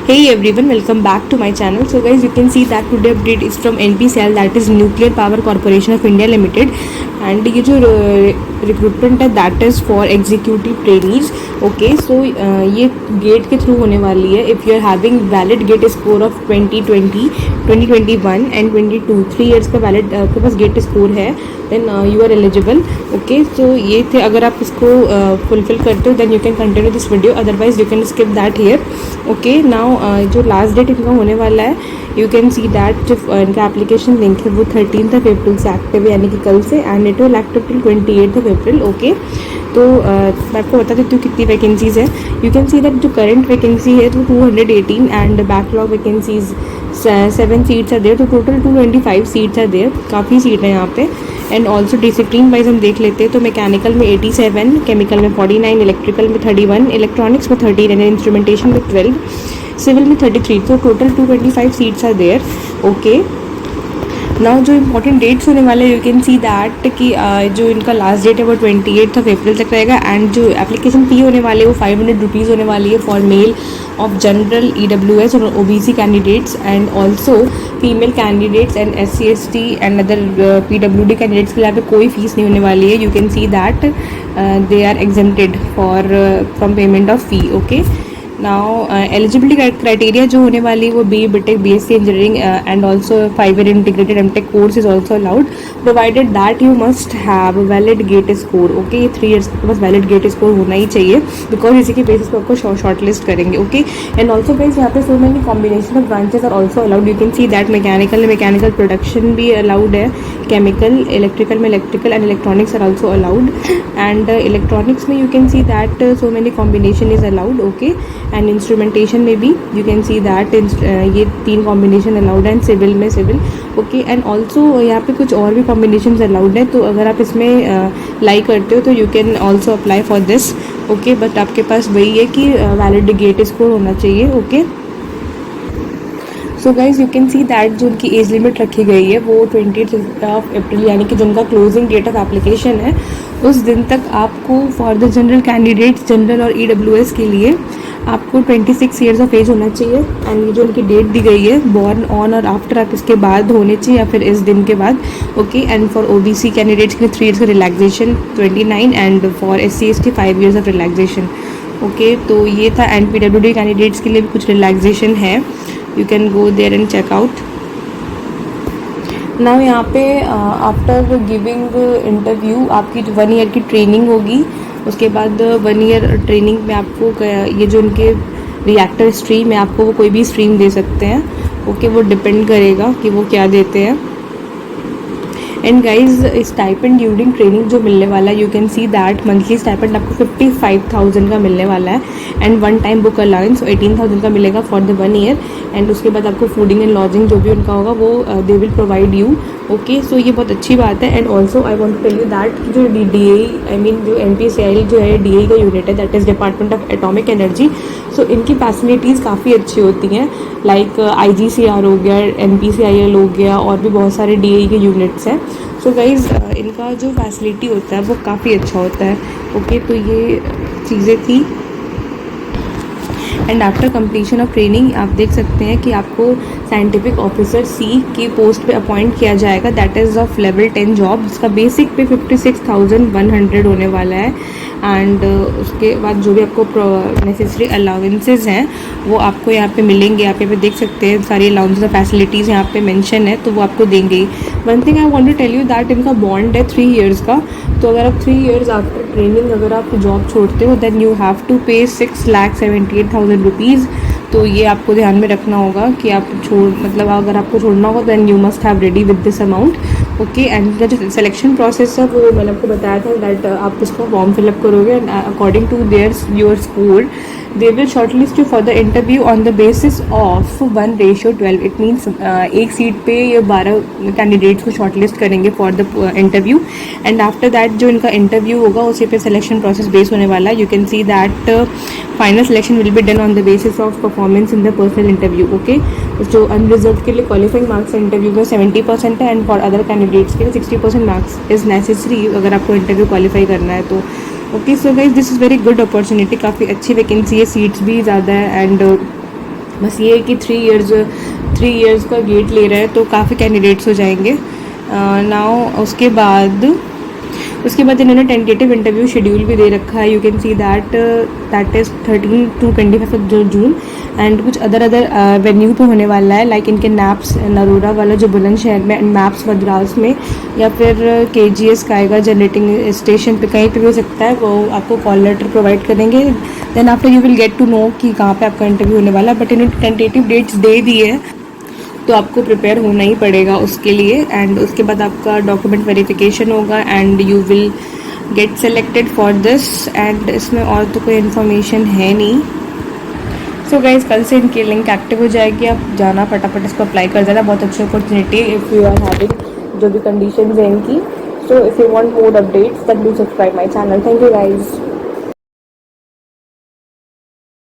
Hey everyone, welcome back to my channel. So guys, you can see that today update is from NPCIL, that is Nuclear Power Corporation of India Limited. And ये जो recruitment है that is for executive trainees. Okay, so ये GATE के through होने वाली है. If you are having valid GATE score of 2020, 2021 and 22, 3 years का valid आपके पास गेट स्कोर है, then you are eligible. Okay, so ये थे. अगर आप इसको फुलफिल करते हो then you can continue this video, otherwise you can skip that here. Okay, now जो लास्ट डेट इनका होने वाला है, यू कैन सी दैट जो इनका एप्लीकेशन लिंक है वो 13 अप्रैल से एक्टिव है, यानी कि कल से, and it will active till 28 April. Okay, तो मैं आपको बता देती हूँ कितनी वैकेंसीज़ है. यू कैन सी दैट जो करंट वैकेंसी है तो 218 एंड बैकलॉग वैकेंसीज 7 सीट्स है देयर, तो टोटल 225 सीट्स है देयर. काफ़ी सीट है यहाँ पे. एंड ऑल्सो डिसिप्लिन वाइज हम देख लेते हैं तो मैकेनिकल में 87, केमिकल में 49, इलेक्ट्रिकल में 31, इलेक्ट्रॉनिक्स में 13 एंड इंस्ट्रूमेंटेशन में 12, सिविल में 33. तो total 225 seats are there. Okay, now जो इंपॉर्टेंट डेट्स होने वाले, यू कैन सी दैट कि जो इनका लास्ट डेट है वो 28 अप्रैल तक रहेगा. एंड जो एप्लीकेशन फ़ी होने वाले वो 500 रुपीज़ होने वाली है for male of general EWS और OBC candidates, and also female candidates and SC/ST and other PWD candidates के लिए यहाँ पे कोई फीस नहीं होने वाली है. You can see that they are exempted for from payment of fee. Okay, now eligibility criteria जो होने वाली है वो BE BTech BSc engineering and also 5 year integrated MTech course is also allowed, provided that you must have valid GATE score. Okay, ये 3 years के पास valid GATE score होना ही चाहिए, because इसी के बेसिस पर आपको शॉर्ट लिस्ट करेंगे. ओके, एंड ऑल्सो गाइस यहाँ पे so many combination of branches are also allowed. You can see that mechanical production भी अलाउड है, केमिकल, इलेक्ट्रिकल में electrical and electronics are also allowed. And electronics में you can see that so many combination is allowed. Okay, and instrumentation में भी you can see that ये 3 combination allowed है, and civil में civil. Okay, and also यहाँ पे कुछ और भी कॉम्बिनेशन अलाउड है, तो अगर आप इसमें लाइक करते हो तो you can also apply for this. Okay, but आपके पास वही है कि वैलिड गेट स्कोर होना चाहिए. Okay, so guys you can see that जो उनकी एज लिमिट रखी गई है वो 20 अप्रैल, यानी कि जो उनका क्लोजिंग डेट ऑफ एप्लीकेशन है उस दिन तक आपको for the general candidates, general और EWS के लिए आपको 26 ईयर्स ऑफ एज होना चाहिए. एंड ये जो उनकी डेट दी गई है बॉर्न ऑन और आफ्टर, आप इसके बाद होने चाहिए या फिर इस दिन के बाद. Okay, and for OBC candidates के लिए 3 ईयर्स का relaxation 29, and for SC/ST 5 years of relaxation. Okay, तो ये था. एंड PWD कैंडिडेट्स के लिए भी कुछ रिलैक्सेशन है, you can go there and check out. Now यहाँ पे आफ्टर गिविंग इंटरव्यू आपकी 1 ईयर की ट्रेनिंग होगी. उसके बाद 1 ईयर ट्रेनिंग में आपको ये जो उनके रिएक्टर स्ट्रीम है, आपको वो कोई भी स्ट्रीम दे सकते हैं. ओके, वो डिपेंड करेगा कि वो क्या देते हैं. And guys stipend during training जो मिलने वाला है, you can see that monthly stipend आपको 55,000 का मिलने वाला है, एंड 1 टाइम बुक अलाउंस 18,000 का मिलेगा फॉर द 1 ईयर. एंड उसके बाद आपको फूडिंग एंड लॉजिंग जो भी उनका होगा वो they will provide you. Okay, so ये बहुत अच्छी बात है. And also I want to tell you that जो DAE आई मीन जो NPCIL जो है DAE का यूनिट है, that is department of atomic energy. So इनकी फैसिलिटीज़ काफ़ी अच्छी होती हैं, लाइक IGCR हो गया, NPCIL हो गया, और भी बहुत सारे DAE के यूनिट्स हैं. सो गाइज इनका जो फैसिलिटी होता है वो काफ़ी अच्छा होता है. ओके, तो ये चीज़ें थी. And after completion of training आप देख सकते हैं कि आपको साइंटिफिक ऑफिसर C की पोस्ट पे अपॉइंट किया जाएगा, that is of level 10 job, जिसका बेसिक पे 56,100 होने वाला है. एंड उसके बाद जो भी आपको नेसेसरी अलाउंसेस हैं वो आपको यहाँ पे मिलेंगे. आप यहाँ पे देख सकते हैं सारी अलाउंसेस और फैसिलिटीज़ यहाँ पे मेंशन है, तो वो आपको देंगे. One thing I want to tell you that इनका बॉन्ड है 3 ईयर्स का. तो अगर आप 3 ईयर्स आफ्टर ट्रेनिंग अगर आप जॉब छोड़ते हो देन यू हैव टू पे 6,78,000 रुपीज़. तो ये आपको ध्यान में रखना होगा कि आप मतलब अगर आपको छोड़ना होगा then you must have ready with this amount. Okay, and जो सिलेक्शन प्रोसेस है वो मैंने आपको बताया था दैट आप इसका फॉर्म फिलअप करोगे, and according to your score they will shortlist you for the interview on the basis of 1:12. It means एक सीट पे ये 12 कैंडिडेट्स को शॉर्टलिस्ट करेंगे for the interview. And after that जो इनका इंटरव्यू होगा उसी पे सिलेक्शन प्रोसेस बेस होने वाला है. You can see that final selection will be done on the basis of performance in the personal interview. Okay, जो अनरिजर्व के लिए क्वालिफाइंग मार्क्स इंटरव्यू में 70% है, एंड फॉर अदर कैंडिडेट्स के लिए 60% मार्क्स इज़ नेसेसरी अगर आपको इंटरव्यू क्वालिफाई करना है तो. Okay, so guys this is very good opportunity, काफ़ी अच्छी वैकेंसी है, सीट्स भी ज़्यादा है, एंड बस ये है कि 3 इयर्स का गेट ले रहा है, तो काफ़ी कैंडिडेट्स हो जाएंगे। नाउ उसके बाद इन्होंने टेंटेटिव इंटरव्यू शेड्यूल भी दे रखा है। You can see that is 13 to 25 June. And कुछ अदर वेन्यू पे होने वाला है, लाइक इनके नैप्स नरोरा वाला जो बुलंदशहर में, एंड मैप्स मद्रास में, या फिर KGS कायगा जनरेटिंग स्टेशन पे कहीं पे भी हो सकता है। वो आपको कॉल लेटर प्रोवाइड करेंगे। Then after you will get to know कि कहाँ पे आपका इंटरव्यू होने वाला है। बट इन्होंने टेंटेटिव डेट्स दे दी है, तो आपको प्रिपेयर होना ही पड़ेगा उसके लिए। एंड उसके बाद आपका डॉक्यूमेंट वेरिफिकेशन होगा and you will get selected for this. And इसमें और तो कोई इन्फॉर्मेशन है नहीं। सो गाइज, कल से इनकी लिंक एक्टिव हो जाएगी, आप जाना फटाफट इसको अप्लाई कर देना। बहुत अच्छी opportunity if you are having जो भी कंडीशन है इनकी। So if you want more updates then do subscribe my channel. Thank you guys.